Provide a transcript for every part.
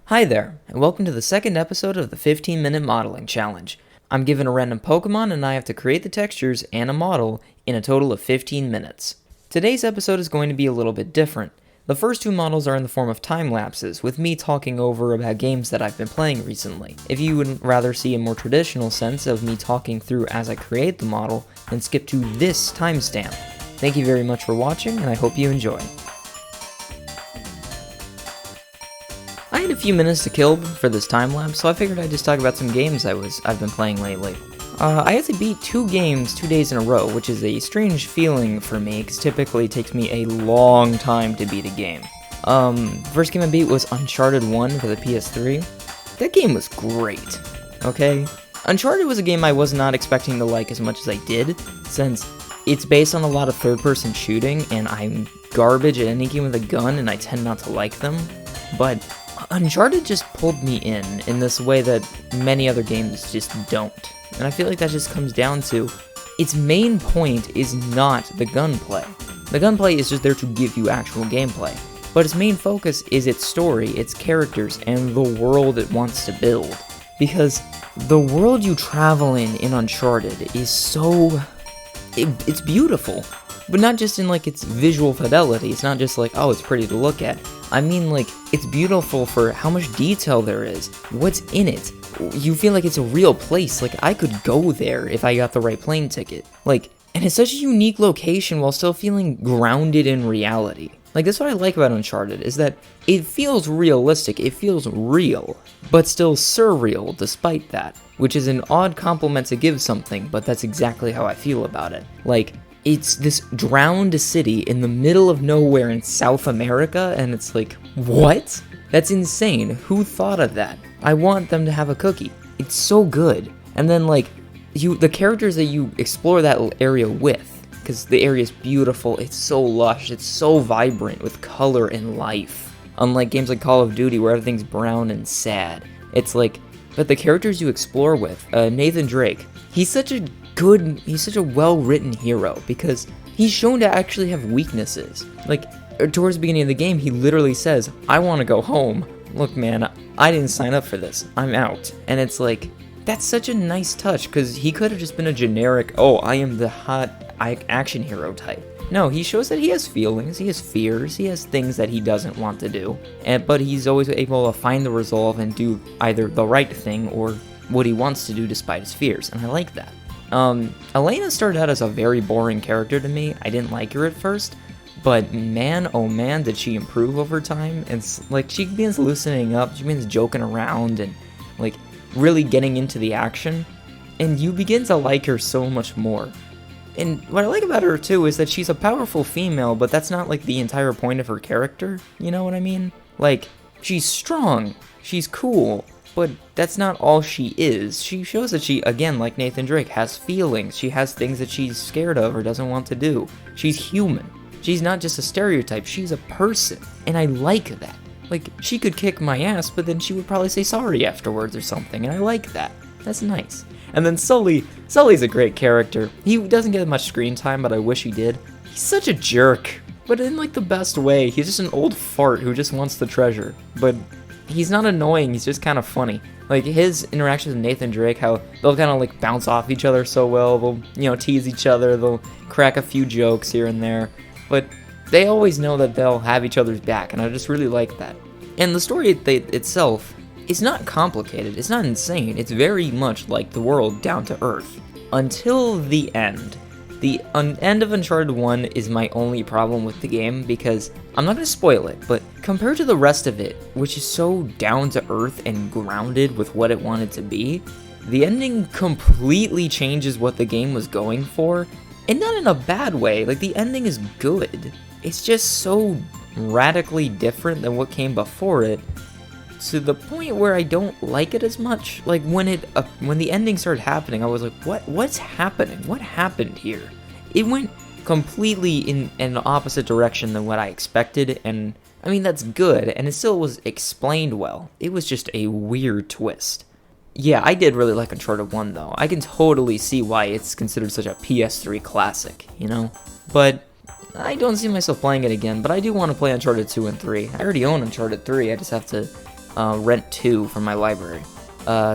Hi there, and welcome to the second episode of the 15-minute modeling challenge. I'm given a random Pokémon and I have to create the textures and a model in a total of 15 minutes. Today's episode is going to be a little bit different. The first two models are in the form of time lapses, with me talking over about games that I've been playing recently. If you would rather see a more traditional sense of me talking through as I create the model, then skip to this timestamp. Thank you very much for watching, and I hope you enjoy. I had a few minutes to kill for this time lapse, so I figured I'd just talk about some games I've been playing lately. I had to beat 2 games 2 days in a row, which is a strange feeling for me, because typically it takes me a long time to beat a game. First game I beat was Uncharted 1 for the PS3. That game was great, okay? Uncharted was a game I was not expecting to like as much as I did, since it's based on a lot of third-person shooting, and I'm garbage at any game with a gun, and I tend not to like them, but Uncharted just pulled me in this way that many other games just don't. And I feel like that just comes down to, its main point is not the gunplay. The gunplay is just there to give you actual gameplay. But its main focus is its story, its characters, and the world it wants to build. Because the world you travel in Uncharted is so... It's beautiful. But not just in, like, its visual fidelity. It's not just like, oh, it's pretty to look at. I mean, like, it's beautiful for how much detail there is, what's in it. You feel like it's a real place. Like, I could go there if I got the right plane ticket. Like, and it's such a unique location while still feeling grounded in reality. Like, that's what I like about Uncharted, is that it feels realistic, it feels real, but still surreal despite that. Which is an odd compliment to give something, but that's exactly how I feel about it. Like, it's this drowned city in the middle of nowhere in South America, and it's like, what? That's insane. Who thought of that? I want them to have a cookie. It's so good. And then, like, the characters that you explore that area with, because the area is beautiful, it's so lush, it's so vibrant with color and life. Unlike games like Call of Duty where everything's brown and sad. It's like, but the characters you explore with, Nathan Drake, he's such a well-written hero, because he's shown to actually have weaknesses. Like, towards the beginning of the game, he literally says, I want to go home. Look, man, I didn't sign up for this. I'm out. And it's like, that's such a nice touch, because he could have just been a generic, oh, I am the hot action hero type. No, he shows that he has feelings, he has fears, he has things that he doesn't want to do, but he's always able to find the resolve and do either the right thing or what he wants to do despite his fears, and I like that. Elena started out as a very boring character to me. I didn't like her at first, but man, oh man, did she improve over time. And like, she begins loosening up, she begins joking around and like really getting into the action, and you begin to like her so much more. And what I like about her too is that she's a powerful female, but that's not like the entire point of her character, you know what I mean? Like, she's strong, she's cool, but that's not all she is. She shows that she, again, like Nathan Drake, has feelings. She has things that she's scared of or doesn't want to do. She's human. She's not just a stereotype, she's a person. And I like that. Like, she could kick my ass, but then she would probably say sorry afterwards or something, and I like that. That's nice. And then Sully's a great character. He doesn't get much screen time, but I wish he did. He's such a jerk, but in like the best way. He's just an old fart who just wants the treasure. But he's not annoying, he's just kind of funny. Like, his interactions with Nathan Drake, how they'll kind of like bounce off each other so well. They'll, you know, tease each other, they'll crack a few jokes here and there. But they always know that they'll have each other's back, and I just really like that. And the story itself, it's not complicated, it's not insane, it's very much like the world down to earth. Until the end. The end of Uncharted 1 is my only problem with the game, because I'm not going to spoil it, but compared to the rest of it, which is so down to earth and grounded with what it wanted to be, the ending completely changes what the game was going for, and not in a bad way. Like, the ending is good. It's just so radically different than what came before it, to the point where I don't like it as much. Like, when the ending started happening, I was like, what's happening? What happened here? It went completely in an opposite direction than what I expected, and I mean, that's good, and it still was explained well. It was just a weird twist. Yeah, I did really like Uncharted 1, though. I can totally see why it's considered such a PS3 classic, you know? But I don't see myself playing it again, but I do want to play Uncharted 2 and 3. I already own Uncharted 3, I just have to Rent 2 from my library.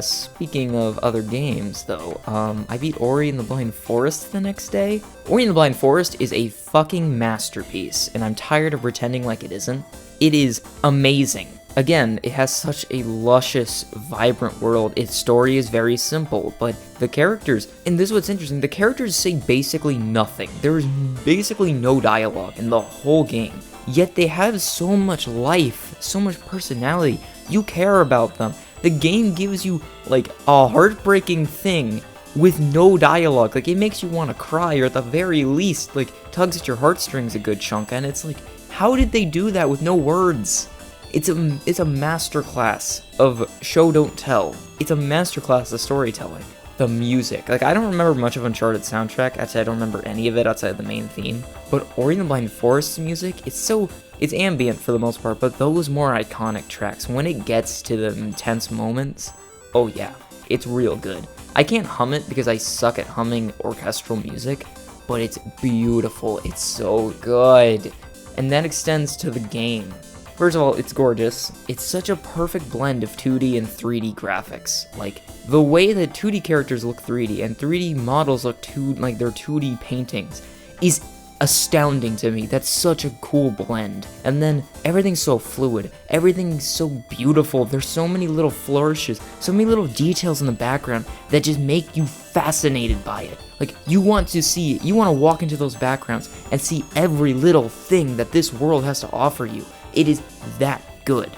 Speaking of other games, though, I beat Ori and the Blind Forest the next day. Ori and the Blind Forest is a fucking masterpiece, and I'm tired of pretending like it isn't. It is amazing. Again, it has such a luscious, vibrant world. Its story is very simple, but the characters, and this is what's interesting, the characters say basically nothing. There is basically no dialogue in the whole game, yet they have so much life, so much personality. You care about them. The game gives you, like, a heartbreaking thing with no dialogue. Like, it makes you want to cry, or at the very least, like, tugs at your heartstrings a good chunk, and it's like, how did they do that with no words? It's a masterclass of show don't tell. It's a masterclass of storytelling. The music, like, I don't remember much of Uncharted soundtrack. Actually, I don't remember any of it outside of the main theme. But Ori and the Blind Forest's music, it's ambient for the most part, but those more iconic tracks, when it gets to the intense moments, oh yeah, it's real good. I can't hum it because I suck at humming orchestral music, but it's beautiful. It's so good. And that extends to the game. First of all, it's gorgeous. It's such a perfect blend of 2D and 3D graphics. Like, the way that 2D characters look 3D and 3D models look like they're 2D paintings is astounding to me. That's such a cool blend. And then everything's so fluid. Everything's so beautiful. There's so many little flourishes, so many little details in the background that just make you fascinated by it. Like, you want to walk into those backgrounds and see every little thing that this world has to offer you. It is that good.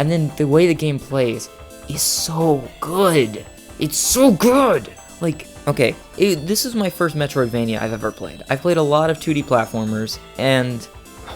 And then the way the game plays is so good. It's so good! Like, okay, this is my first Metroidvania I've ever played. I've played a lot of 2D platformers, and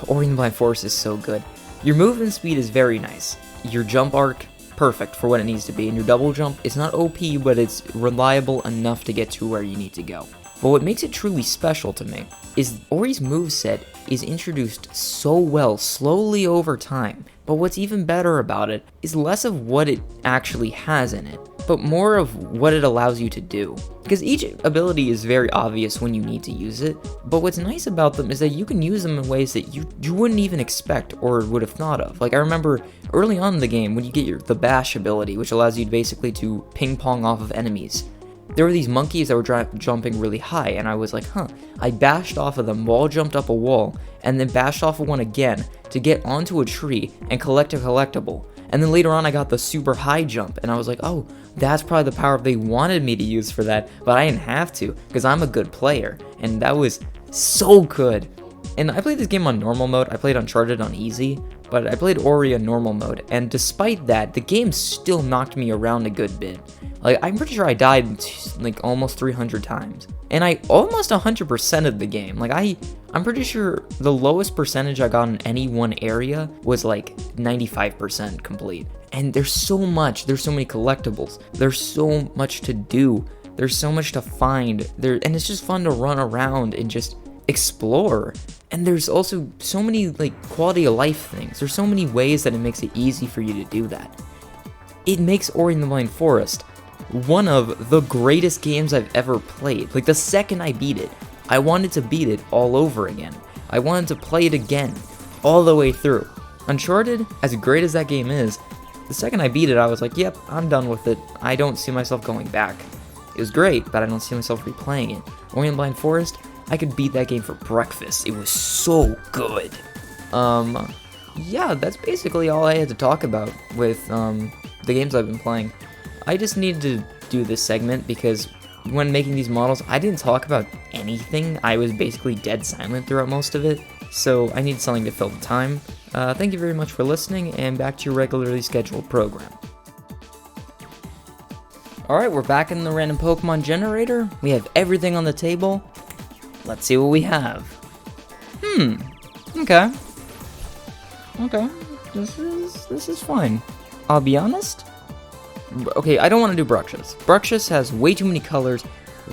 Ori and the Blind Forest is so good. Your movement speed is very nice. Your jump arc, perfect for what it needs to be. And your double jump, it's not OP, but it's reliable enough to get to where you need to go. But what makes it truly special to me is Ori's moveset is introduced so well, slowly over time. But what's even better about it is less of what it actually has in it, but more of what it allows you to do. Because each ability is very obvious when you need to use it, but what's nice about them is that you can use them in ways that you wouldn't even expect or would have thought of. Like, I remember early on in the game when you get the bash ability, which allows you basically to ping pong off of enemies. There were these monkeys that were jumping really high, and I was like, I bashed off of them, wall jumped up a wall, and then bashed off of one again to get onto a tree and collect a collectible. And then later on I got the super high jump, and I was like, oh, that's probably the power they wanted me to use for that, but I didn't have to, because I'm a good player, and that was so good. And I played this game on normal mode. I played Uncharted on easy, but I played Ori on normal mode, and despite that, the game still knocked me around a good bit. Like, I'm pretty sure I died like almost 300 times, and I almost 100%ed the game. Like, I'm pretty sure the lowest percentage I got in any one area was like 95% complete. And there's so many collectibles, there's so much to do, there's so much to find there, and it's just fun to run around and just explore. And there's also so many like quality of life things. There's so many ways that it makes it easy for you to do that. It makes Ori and the Blind Forest one of the greatest games I've ever played. Like, the second I beat it, I wanted to beat it all over again. I wanted to play it again, all the way through. Uncharted, as great as that game is, the second I beat it, I was like, yep, I'm done with it. I don't see myself going back. It was great, but I don't see myself replaying it. Ori and the Blind Forest, I could beat that game for breakfast. It was so good. Yeah, that's basically all I had to talk about with the games I've been playing. I just needed to do this segment because when making these models, I didn't talk about anything. I was basically dead silent throughout most of it, so I needed something to fill the time. Thank you very much for listening, and back to your regularly scheduled program. Alright, we're back in the random Pokemon generator. We have everything on the table. Let's see what we have. Okay. This is fine. I'll be honest. Okay, I don't want to do Bruxish. Bruxish has way too many colors.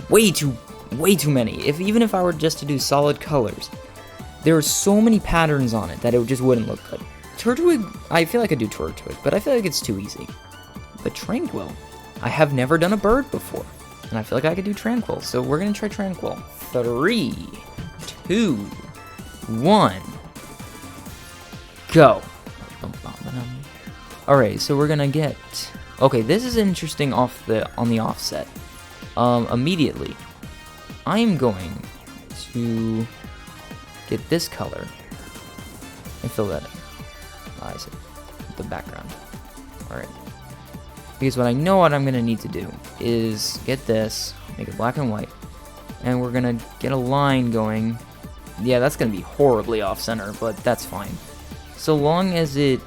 Way too many. Even if I were just to do solid colors, there are so many patterns on it that it just wouldn't look good. Turtwig, I feel like I do Turtwig, but I feel like it's too easy. But Tranquil, I have never done a bird before, and I feel like I could do Tranquil, so we're gonna try Tranquil. 3, 2, 1, go. Alright, so we're gonna get... Okay, this is interesting on the offset. Immediately, I'm going to get this color and fill that in. I see. The background. Alright. Because what I know what I'm gonna need to do is get this, make it black and white, and we're gonna get a line going. Yeah, that's gonna be horribly off-center, but that's fine. So long as it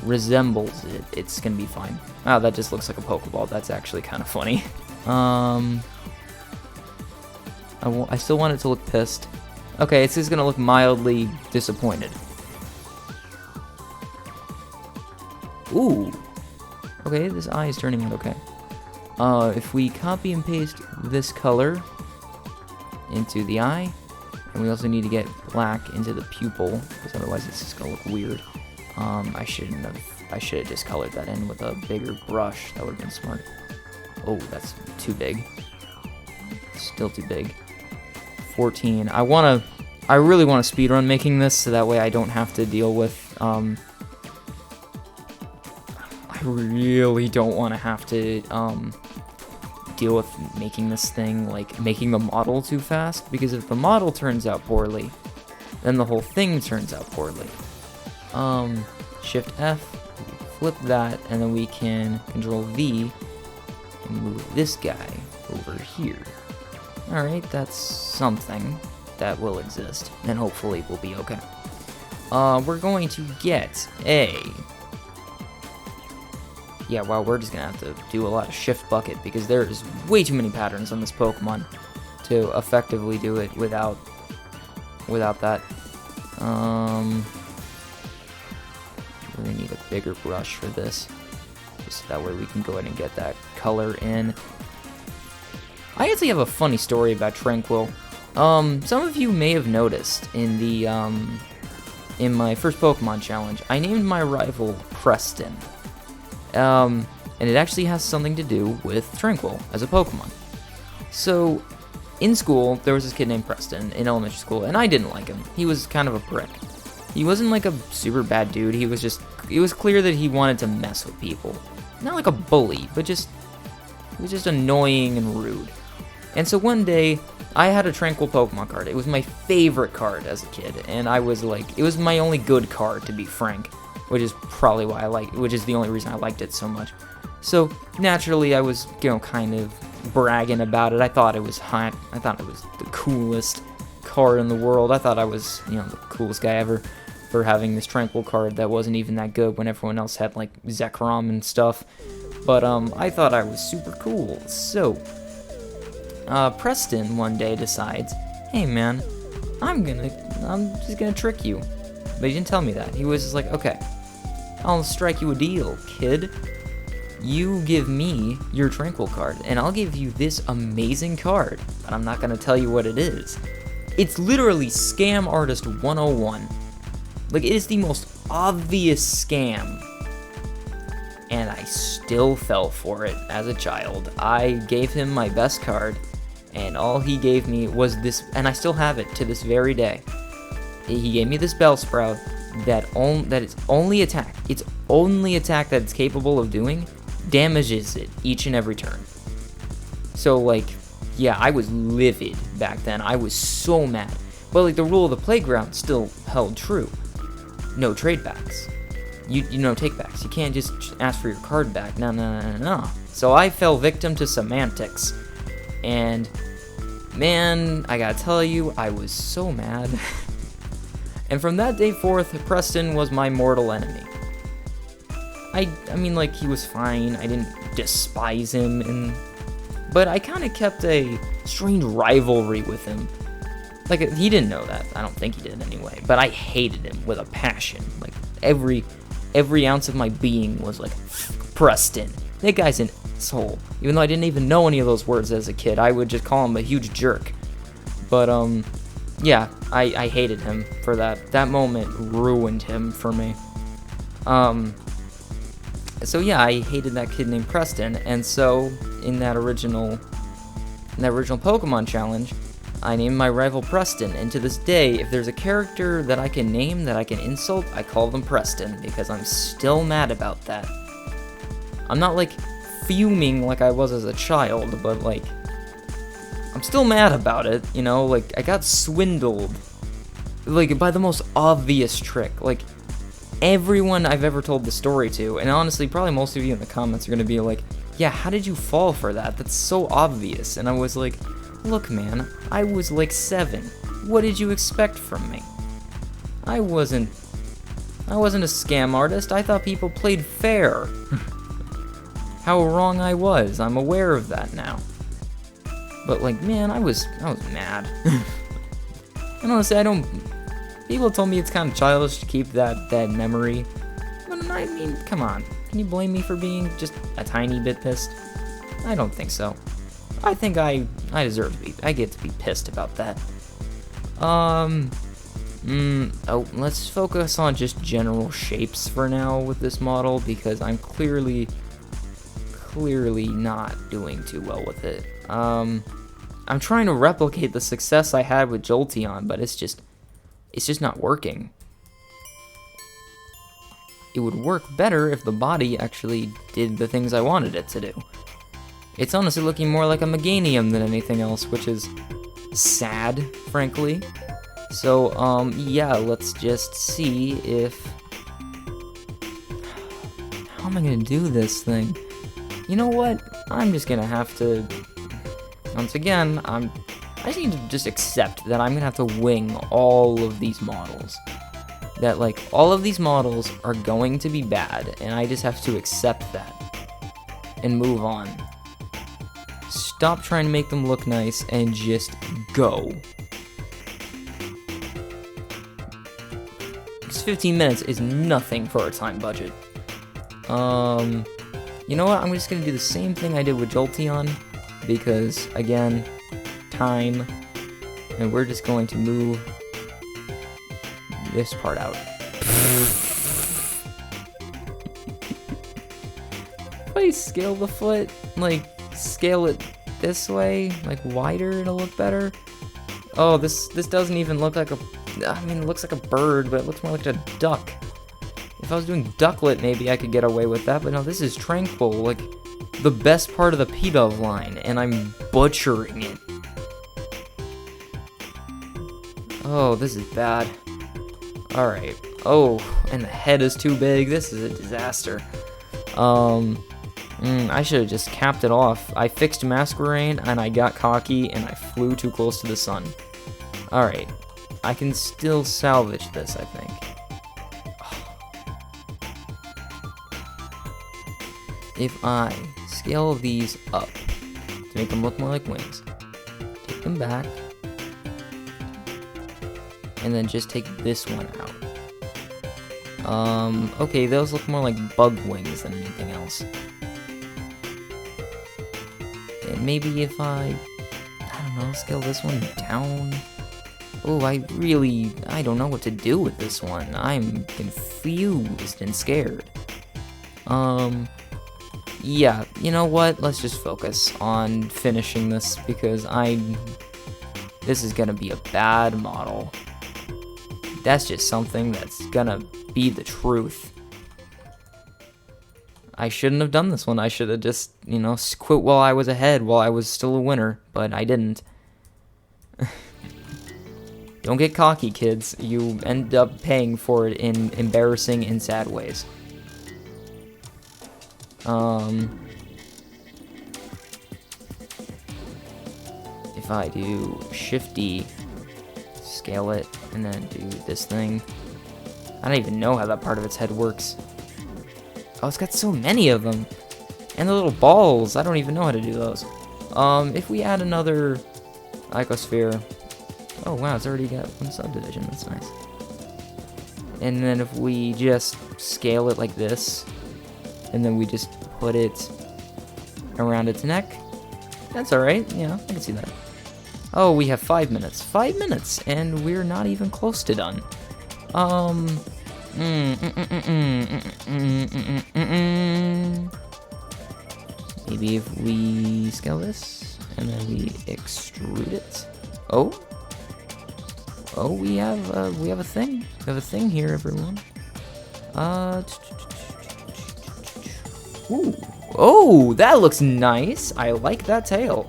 resembles it, it's gonna be fine. Wow, that just looks like a Pokeball. That's actually kind of funny. I still want it to look pissed. Okay, it's just gonna look mildly disappointed. Ooh. Okay, this eye is turning out okay. If we copy and paste this color into the eye, and we also need to get black into the pupil, because otherwise it's just gonna look weird. I should have just colored that in with a bigger brush. That would have been smart. Oh, that's too big. Still too big. 14. I really want to speedrun making this, so that way I don't have to deal with, I really don't want to have to, deal with making this thing, like, making the model too fast, because if the model turns out poorly, then the whole thing turns out poorly. Shift F, flip that, and then we can Control V and move this guy over here. Alright, that's something that will exist, and hopefully will be okay. We're going to get a... Yeah, well, we're just gonna have to do a lot of Shift Bucket, because there is way too many patterns on this Pokemon to effectively do it without that. We're gonna need a bigger brush for this, just so that way we can go ahead and get that color in. I actually have a funny story about Tranquil. Some of you may have noticed in the in my first Pokemon challenge, I named my rival Preston. And it actually has something to do with Tranquil as a Pokemon. So, in school, there was this kid named Preston in elementary school, and I didn't like him. He was kind of a prick. He wasn't like a super bad dude, it was clear that he wanted to mess with people. Not like a bully, but he was just annoying and rude. And so one day, I had a Tranquil Pokemon card. It was my favorite card as a kid, and I was like, it was my only good card, to be frank, which is probably why which is the only reason I liked it so much. So, naturally, I was, kind of bragging about it. I thought it was hot. I thought it was the coolest card in the world. I thought I was, the coolest guy ever for having this Tranquil card that wasn't even that good when everyone else had, like, Zekrom and stuff. But, I thought I was super cool. So, Preston one day decides, hey, man, I'm just gonna trick you. But he didn't tell me that. He was just like, okay, I'll strike you a deal, kid. You give me your Tranquil card, and I'll give you this amazing card, but I'm not gonna tell you what it is. It's literally Scam Artist 101. Like, it is the most obvious scam. And I still fell for it as a child. I gave him my best card, and all he gave me was this, and I still have it to this very day. He gave me this Bellsprout that its only attack that it's capable of doing damages it each and every turn. So, like, yeah, I was livid back then. I was so mad. But, like, the rule of the playground still held true. No trade backs. You take backs. You can't just ask for your card back. No. So I fell victim to semantics. And, man, I gotta tell you, I was so mad. And from that day forth, Preston was my mortal enemy. I mean, like, he was fine. I didn't despise him, but I kind of kept a strange rivalry with him. Like, he didn't know that. I don't think he did anyway. But I hated him with a passion. Like, every ounce of my being was like, Preston, that guy's an asshole. Even though I didn't even know any of those words as a kid, I would just call him a huge jerk. But, yeah, I hated him for that. That moment ruined him for me. So yeah, I hated that kid named Preston, and so in that original Pokemon challenge, I named my rival Preston, and to this day, if there's a character that I can name that I can insult, I call them Preston, because I'm still mad about that. I'm not, like, fuming like I was as a child, but, like, I'm still mad about it, you know? Like, I got swindled, like, by the most obvious trick. Like, everyone I've ever told the story to, and honestly, probably most of you in the comments are gonna be like, yeah, how did you fall for that? That's so obvious. And I was like, look, man, I was like 7. What did you expect from me? I wasn't a scam artist. I thought people played fair. How wrong I was. I'm aware of that now. But like, man, I was mad. And honestly, people told me it's kind of childish to keep that memory. But I mean, come on. Can you blame me for being just a tiny bit pissed? I don't think so. I think I deserve to be. I get to be pissed about that. Oh, let's focus on just general shapes for now with this model, because I'm clearly not doing too well with it. I'm trying to replicate the success I had with Jolteon, but it's just not working. It would work better if the body actually did the things I wanted it to do. It's honestly looking more like a Meganium than anything else, which is sad, frankly. So, yeah, let's just see if... How am I gonna do this thing? You know what? I'm just gonna have to... Once again, I just need to just accept that I'm gonna have to wing all of these models. That, like, all of these models are going to be bad, and I just have to accept that and move on. Stop trying to make them look nice and just go. Because 15 minutes is nothing for a time budget. You know what? I'm just gonna do the same thing I did with Jolteon, because, again, time, and we're just going to move this part out. If I scale the foot, like, scale it this way, like wider, it'll look better. Oh, this doesn't even look like a... I mean, it looks like a bird, but it looks more like a duck. If I was doing ducklet, maybe I could get away with that, but no, this is Tranquil, like, the best part of the P-Dove line, and I'm butchering it. Oh, this is bad. Alright. Oh, and the head is too big. This is a disaster. I should have just capped it off. I fixed Masquerain, and I got cocky, and I flew too close to the sun. Alright. I can still salvage this, I think. If I scale these up to make them look more like wings, take them back, and then just take this one out. Okay, those look more like bug wings than anything else. And maybe if I don't know, scale this one down. Oh, I don't know what to do with this one. I'm confused and scared. Yeah, you know what? Let's just focus on finishing this, because this is gonna be a bad model. That's just something that's gonna be the truth. I shouldn't have done this one. I should have just, quit while I was ahead, while I was still a winner, but I didn't. Don't get cocky, kids. You end up paying for it in embarrassing and sad ways. If I do Shift-D, scale it, and then do this thing. I don't even know how that part of its head works. Oh, it's got so many of them. And the little balls, I don't even know how to do those. If we add another Icosphere... Oh wow, it's already got one subdivision, that's nice. And then if we just scale it like this, and then we just put it around its neck, that's alright, yeah, I can see that. Oh, we have 5 minutes. 5 minutes, and we're not even close to done. Maybe if we scale this, and then we extrude it. Oh. Oh, we have a thing. We have a thing here, everyone. Ooh. Oh, that looks nice. I like that tail.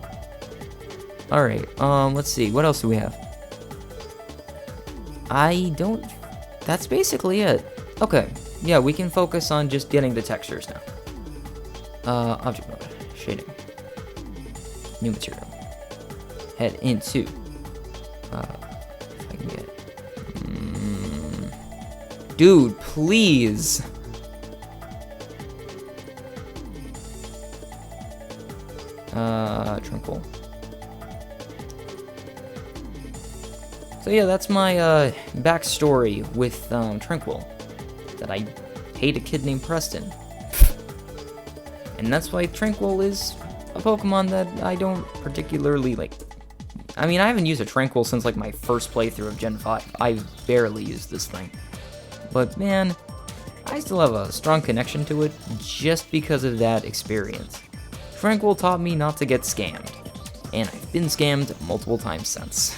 All right. Let's see. What else do we have? That's basically it. Okay. Yeah, we can focus on just getting the textures now. Object mode, shading, new material. Head into. If I can get. Dude, please. Tranquil. So yeah, that's my backstory with Tranquil. That I hate a kid named Preston. And that's why Tranquil is a Pokemon that I don't particularly like. I mean, I haven't used a Tranquil since like my first playthrough of Gen 5. I've barely used this thing. But man, I still have a strong connection to it just because of that experience. Tranquil taught me not to get scammed. And I've been scammed multiple times since.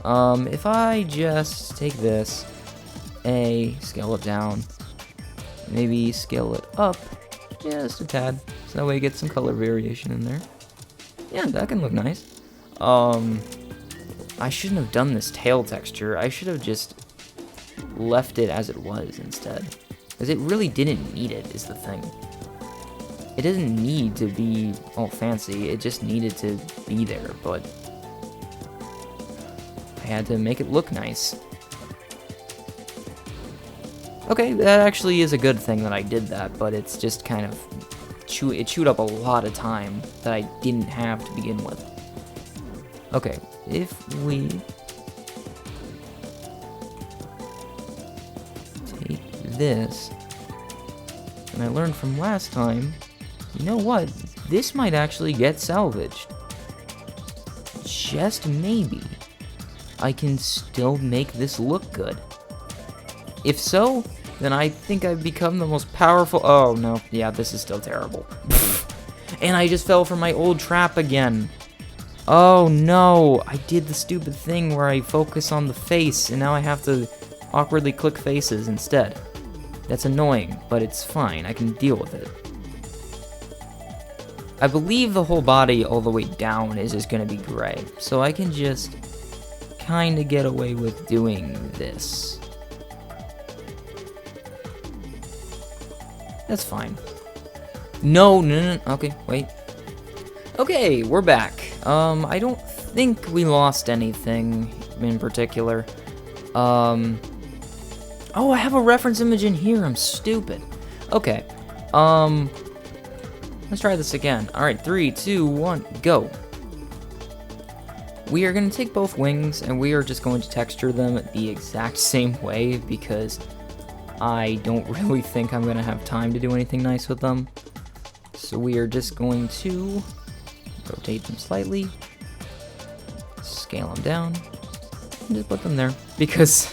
If I just take this, scale it down, maybe scale it up just a tad, so that way you get some color variation in there. Yeah, that can look nice. I shouldn't have done this tail texture. I should have just left it as it was instead, because it really didn't need it, is the thing. It doesn't need to be all fancy, it just needed to be there, but I had to make it look nice. Okay, that actually is a good thing that I did that, but it's just kind of it chewed up a lot of time that I didn't have to begin with. Okay, if we take this, and I learned from last time, you know what? This might actually get salvaged. Just maybe I can still make this look good. If so, then I think I've become the most powerful. Oh no, yeah, this is still terrible. And I just fell for my old trap again. Oh no, I did the stupid thing where I focus on the face and now I have to awkwardly click faces instead. That's annoying, but it's fine, I can deal with it. I believe the whole body all the way down is just gonna be gray, so I can just kinda get away with doing this. That's fine. No, okay, wait. Okay, we're back. I don't think we lost anything in particular. Oh, I have a reference image in here, I'm stupid. Okay, let's try this again. Alright, 3, 2, 1, go. We are going to take both wings, and we are just going to texture them the exact same way, because I don't really think I'm going to have time to do anything nice with them. So we are just going to rotate them slightly, scale them down, and just put them there, because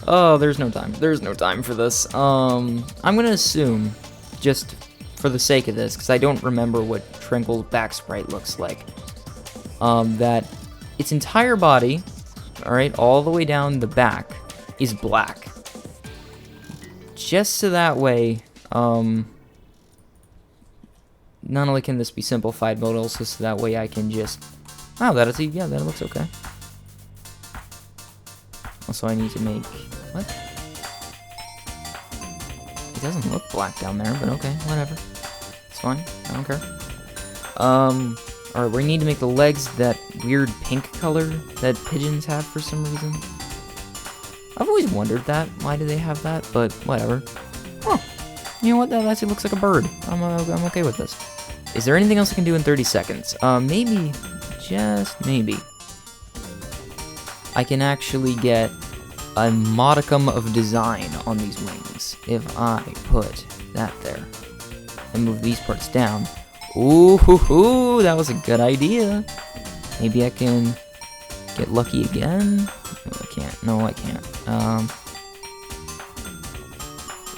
oh, there's no time. There's no time for this. I'm going to assume, just for the sake of this, because I don't remember what Tranquil's back sprite looks like, that its entire body, alright, all the way down the back, is black. Just so that way, not only can this be simplified, but also so that way I can just, oh, that looks okay. Also, I need to make, what? It doesn't look black down there, but okay, whatever. It's fine, I don't care. Alright, we need to make the legs that weird pink color that pigeons have for some reason. I've always wondered that, why do they have that, but whatever. Oh, you know what, that actually looks like a bird. I'm okay with this. Is there anything else I can do in 30 seconds? Maybe, just maybe, I can actually get a modicum of design on these wings if I put that there and move these parts down. Ooh, hoo, hoo, that was a good idea. Maybe I can get lucky again. No, I can't. No, I can't.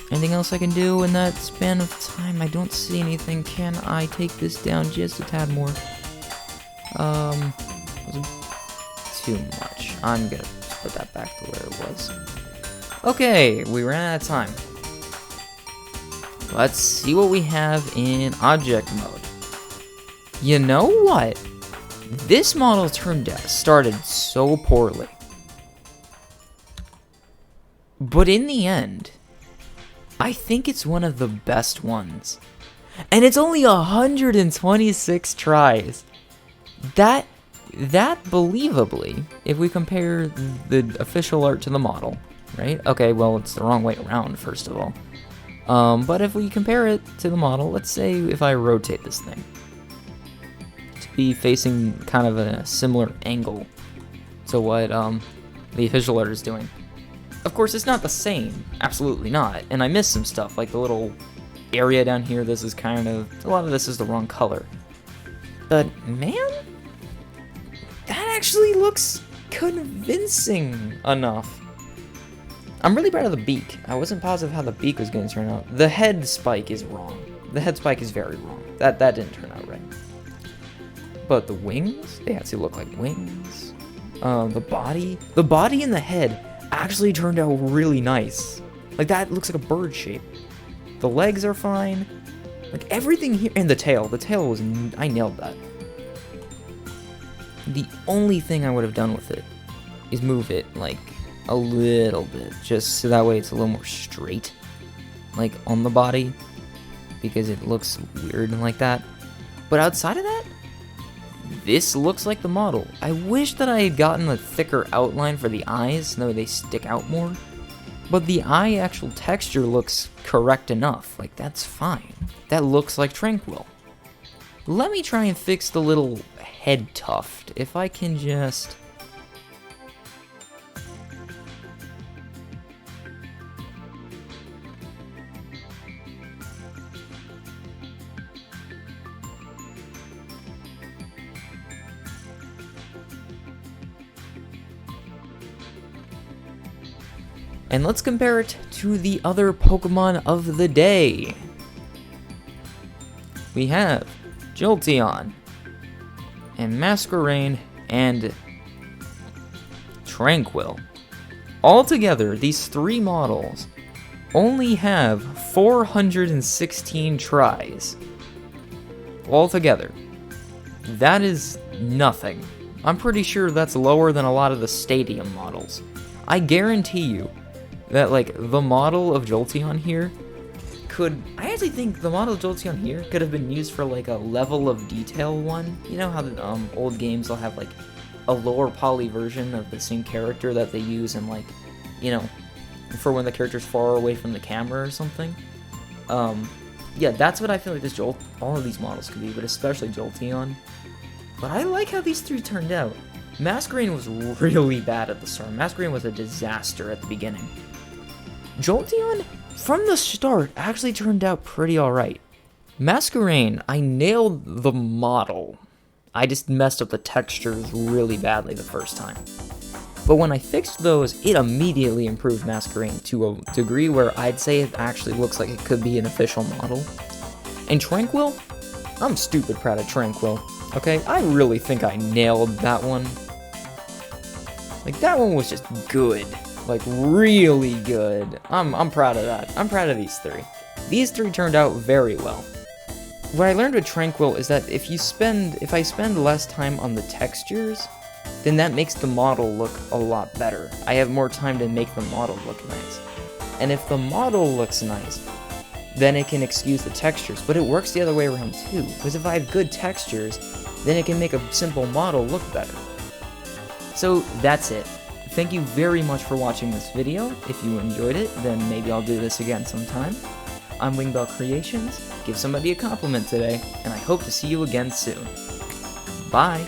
Anything else I can do in that span of time? I don't see anything. Can I take this down just a tad more? wasn't too much. I'm gonna put that back to where it was. Okay, we ran out of time. Let's see what we have in object mode. You know what? This model started so poorly. But in the end, I think it's one of the best ones. And it's only 126 tries. That believably, if we compare the official art to the model, right? Okay, well, it's the wrong way around, first of all. But if we compare it to the model, let's say if I rotate this thing to be facing kind of a similar angle to what the official art is doing. Of course, it's not the same, absolutely not, and I missed some stuff, like the little area down here. This is kind of, a lot of this is the wrong color. But man, that actually looks convincing enough. I'm really proud of the beak. I wasn't positive how the beak was going to turn out. The head spike is wrong. The head spike is very wrong. That didn't turn out right. But the wings, they actually look like wings. The body and the head actually turned out really nice. Like, that looks like a bird shape. The legs are fine. Like, everything here, and the tail was, I nailed that. The only thing I would have done with it is move it, like, a little bit, just so that way it's a little more straight, like, on the body, because it looks weird like that. But outside of that, this looks like the model. I wish that I had gotten a thicker outline for the eyes, so that way they stick out more. But the eye actual texture looks correct enough. Like, that's fine. That looks like Tranquil. Let me try and fix the little head tuft. If I can just... And let's compare it to the other Pokemon of the day. We have Jolteon, and Masquerain, and Tranquil. Altogether, these three models only have 416 tries. Altogether. That is nothing. I'm pretty sure that's lower than a lot of the Stadium models. I guarantee you that, like, the model of Jolteon here I actually think the model of Jolteon here could have been used for, like, a level of detail one. You know how the old games will have, like, a lower poly version of the same character that they use in, like, you know, for when the character's far away from the camera or something? Yeah, that's what I feel like this all of these models could be, but especially Jolteon. But I like how these three turned out. Masquerain was really bad at the start. Masquerain was a disaster at the beginning. Jolteon, from the start, actually turned out pretty alright. Masquerain, I nailed the model. I just messed up the textures really badly the first time. But when I fixed those, it immediately improved Masquerain to a degree where I'd say it actually looks like it could be an official model. And Tranquil, I'm stupid proud of Tranquil. Okay, I really think I nailed that one. Like, that one was just good. Like, really good. I'm proud of that. I'm proud of these three. These three turned out very well. What I learned with Tranquil is that if I spend less time on the textures, then that makes the model look a lot better. I have more time to make the model look nice. And if the model looks nice, then it can excuse the textures, but it works the other way around too, because if I have good textures, then it can make a simple model look better. So that's it. Thank you very much for watching this video. If you enjoyed it, then maybe I'll do this again sometime. I'm WingBeltCreations. Give somebody a compliment today, and I hope to see you again soon. Bye!